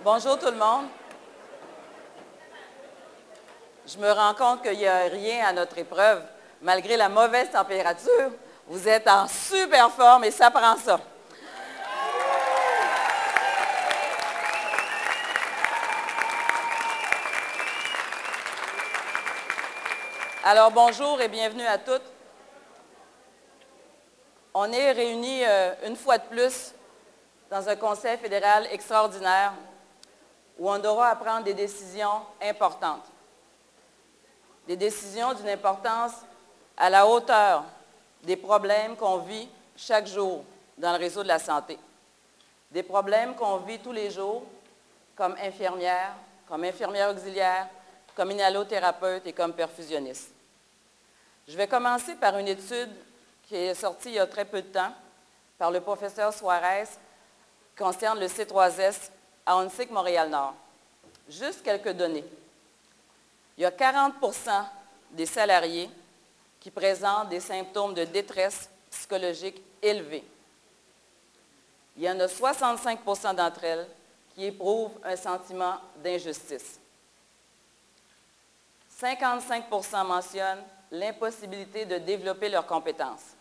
Bonjour tout le monde. Je me rends compte qu'il n'y a rien à notre épreuve. Malgré la mauvaise température, vous êtes en super forme et ça prend ça. Alors bonjour et bienvenue à toutes. On est réunis une fois de plus dans un conseil fédéral extraordinaire où on aura à prendre des décisions importantes. Des décisions d'une importance à la hauteur des problèmes qu'on vit chaque jour dans le réseau de la santé. Des problèmes qu'on vit tous les jours comme infirmière auxiliaire, comme inhalothérapeute et comme perfusionniste. Je vais commencer par une étude qui est sortie il y a très peu de temps par le professeur Suarez qui concerne le C3S à ONSIC Montréal-Nord. Juste quelques données. Il y a 40 des salariés qui présentent des symptômes de détresse psychologique élevés. Il y en a 65 d'entre elles qui éprouvent un sentiment d'injustice. 55 mentionnent l'impossibilité de développer leurs compétences.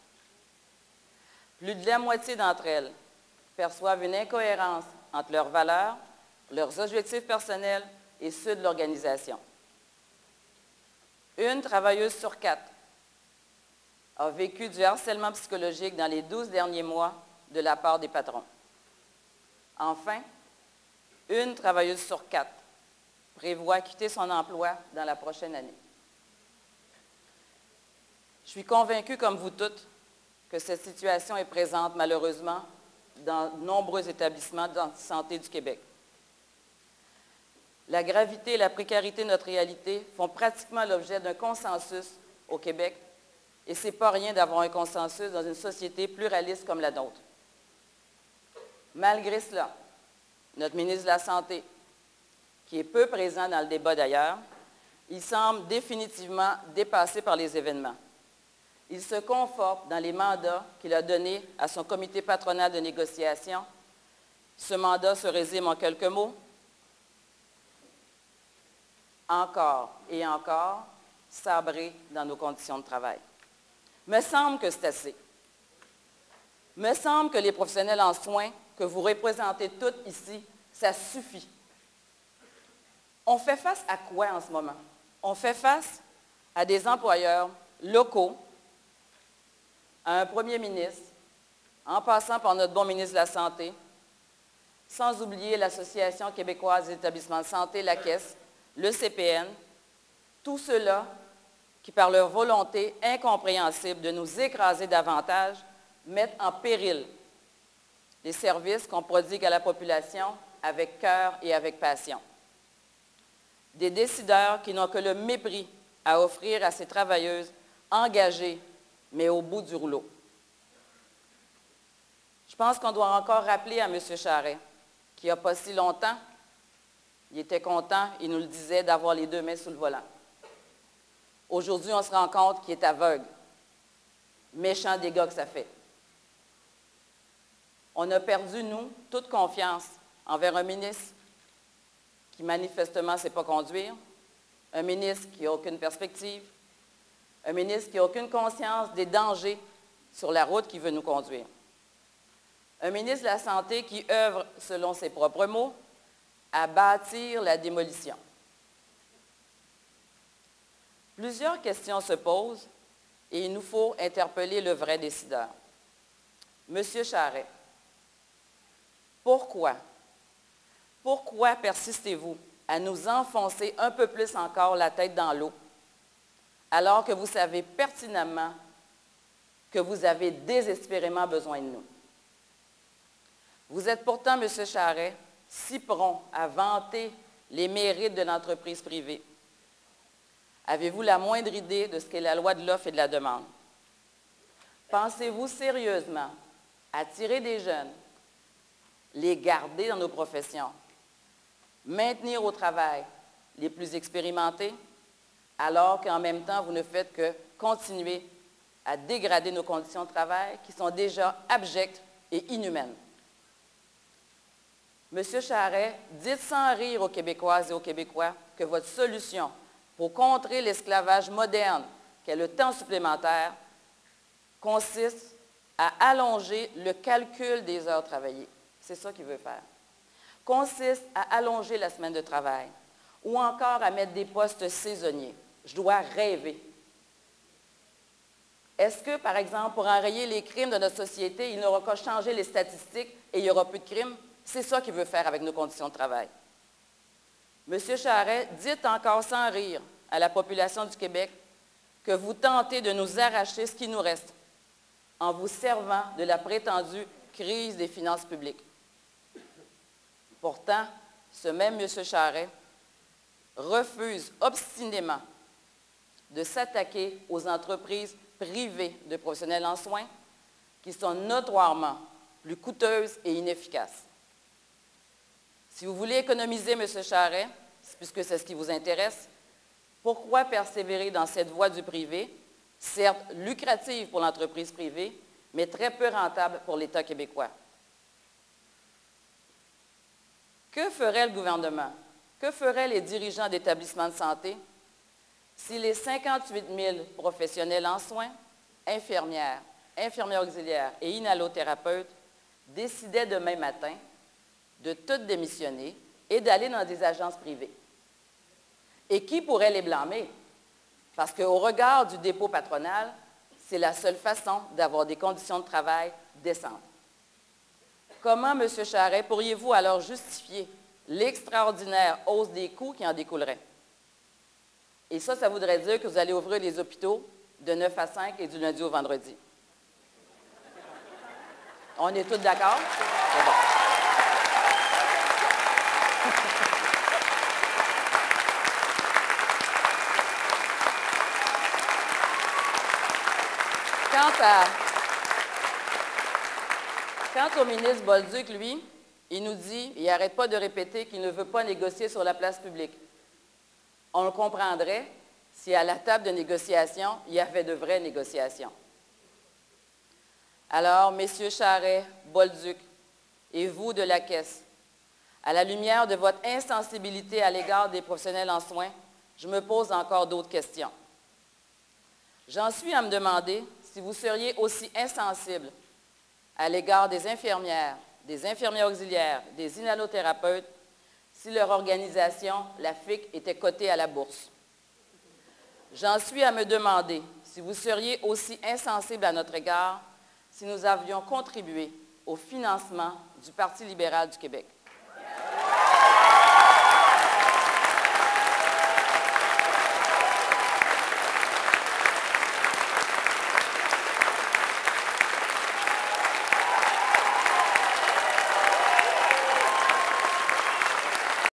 Plus de la moitié d'entre elles perçoivent une incohérence entre leurs valeurs, leurs objectifs personnels et ceux de l'organisation. Une travailleuse sur 4 a vécu du harcèlement psychologique dans les 12 derniers mois de la part des patrons. Enfin, une travailleuse sur 4 prévoit quitter son emploi dans la prochaine année. Je suis convaincue, comme vous toutes, que cette situation est présente malheureusement dans de nombreux établissements de santé du Québec. La gravité et la précarité de notre réalité font pratiquement l'objet d'un consensus au Québec, et ce n'est pas rien d'avoir un consensus dans une société pluraliste comme la nôtre. Malgré cela, notre ministre de la Santé, qui est peu présent dans le débat d'ailleurs, il semble définitivement dépassé par les événements. Il se conforte dans les mandats qu'il a donnés à son comité patronal de négociation. Ce mandat se résume en quelques mots. Encore et encore, sabrer dans nos conditions de travail. Me semble que c'est assez. Me semble que les professionnels en soins que vous représentez toutes ici, ça suffit. On fait face à quoi en ce moment? On fait face à des employeurs locaux, à un premier ministre, en passant par notre bon ministre de la Santé, sans oublier l'Association québécoise des établissements de santé, la Caisse, le CPN, tous ceux-là qui, par leur volonté incompréhensible de nous écraser davantage, mettent en péril les services qu'on prodigue à la population avec cœur et avec passion. Des décideurs qui n'ont que le mépris à offrir à ces travailleuses engagées, mais au bout du rouleau. Je pense qu'on doit encore rappeler à M. Charest, qu'il n'y a pas si longtemps, il était content, il nous le disait, d'avoir les deux mains sous le volant. Aujourd'hui, on se rend compte qu'il est aveugle. Méchant dégât que ça fait. On a perdu, nous, toute confiance envers un ministre qui manifestement ne sait pas conduire, un ministre qui n'a aucune perspective, un ministre qui n'a aucune conscience des dangers sur la route qu'il veut nous conduire. Un ministre de la Santé qui œuvre, selon ses propres mots, à bâtir la démolition. Plusieurs questions se posent et il nous faut interpeller le vrai décideur. Monsieur Charest, pourquoi persistez-vous à nous enfoncer un peu plus encore la tête dans l'eau, alors que vous savez pertinemment que vous avez désespérément besoin de nous? Vous êtes pourtant, M. Charest, si prompt à vanter les mérites de l'entreprise privée. Avez-vous la moindre idée de ce qu'est la loi de l'offre et de la demande? Pensez-vous sérieusement attirer des jeunes, les garder dans nos professions, maintenir au travail les plus expérimentés, alors qu'en même temps, vous ne faites que continuer à dégrader nos conditions de travail qui sont déjà abjectes et inhumaine. Monsieur Charest, dites sans rire aux Québécoises et aux Québécois que votre solution pour contrer l'esclavage moderne, qu'est le temps supplémentaire, consiste à allonger le calcul des heures travaillées. C'est ça qu'il veut faire. Consiste à allonger la semaine de travail ou encore à mettre des postes saisonniers. Je dois rêver. Est-ce que, par exemple, pour enrayer les crimes de notre société, il n'aura qu'à changer les statistiques et il n'y aura plus de crimes? C'est ça qu'il veut faire avec nos conditions de travail. Monsieur Charest, dites encore sans rire à la population du Québec que vous tentez de nous arracher ce qui nous reste en vous servant de la prétendue crise des finances publiques. Pourtant, ce même monsieur Charest refuse obstinément de s'attaquer aux entreprises privées de professionnels en soins qui sont notoirement plus coûteuses et inefficaces. Si vous voulez économiser, M. Charest, puisque c'est ce qui vous intéresse, pourquoi persévérer dans cette voie du privé, certes lucrative pour l'entreprise privée, mais très peu rentable pour l'État québécois? Que ferait le gouvernement? Que feraient les dirigeants d'établissements de santé si les 58 000 professionnels en soins, infirmières, infirmières auxiliaires et inhalothérapeutes décidaient demain matin de tout démissionner et d'aller dans des agences privées? Et qui pourrait les blâmer? Parce qu'au regard du dépôt patronal, c'est la seule façon d'avoir des conditions de travail décentes. Comment, M. Charest, pourriez-vous alors justifier l'extraordinaire hausse des coûts qui en découlerait? Et ça voudrait dire que vous allez ouvrir les hôpitaux de 9 à 5 et du lundi au vendredi. On est tous d'accord? C'est bon. Quant au ministre Bolduc, lui, il nous dit, il n'arrête pas de répéter qu'il ne veut pas négocier sur la place publique. On le comprendrait si à la table de négociation, il y avait de vraies négociations. Alors, messieurs Charest, Bolduc et vous de la Caisse, à la lumière de votre insensibilité à l'égard des professionnels en soins, je me pose encore d'autres questions. J'en suis à me demander si vous seriez aussi insensible à l'égard des infirmières auxiliaires, des inhalothérapeutes, si leur organisation, la FIC, était cotée à la bourse. J'en suis à me demander si vous seriez aussi insensible à notre égard si nous avions contribué au financement du Parti libéral du Québec.